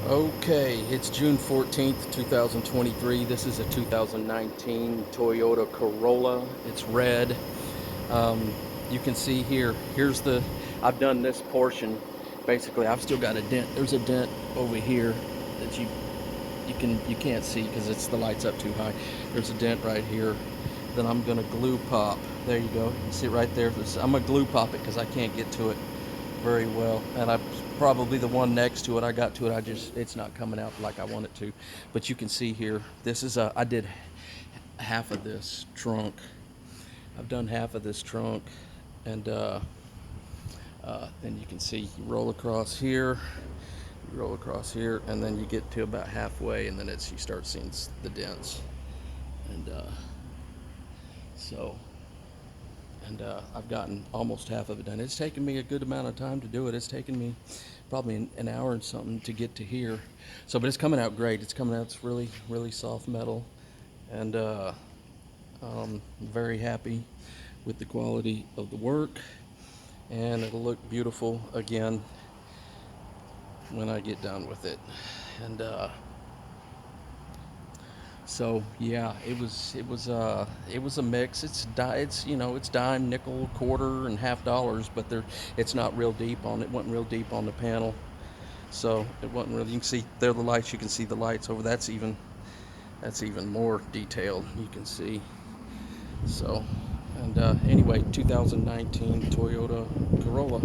Okay, it's June 14th, 2023. This is a 2019 Toyota Corolla. It's red. Um, you can see here, I've done this portion. Basically, I've still got a dent. There's a dent over here that you can't see because it's the lights up too high. There's a dent right here. Then I'm gonna glue pop. There you go. You can see it right there. I'm gonna glue pop it because I can't get to it very well, and I probably the one next to it, I got to it, it's not coming out like I want it to. But you can see here, I did half of this trunk. I've done half of this trunk, and then you can see you roll across here, and then you get to about halfway, and then you start seeing the dents, and so I've gotten almost half of it done. It's taken me a good amount of time to do it. It's taken me probably an hour and something to get to here. So, but it's coming out great. It's coming out. It's really, really soft metal, and very happy with the quality of the work. And it'll look beautiful again when I get done with it. And so yeah, it was a mix. It's dime, nickel, quarter, and $half, but it's not real deep on it. Wasn't real deep on the panel, so it wasn't really. You can see there the lights. You can see the lights over. That's even more detailed. You can see. So, and anyway, 2019 Toyota Corolla.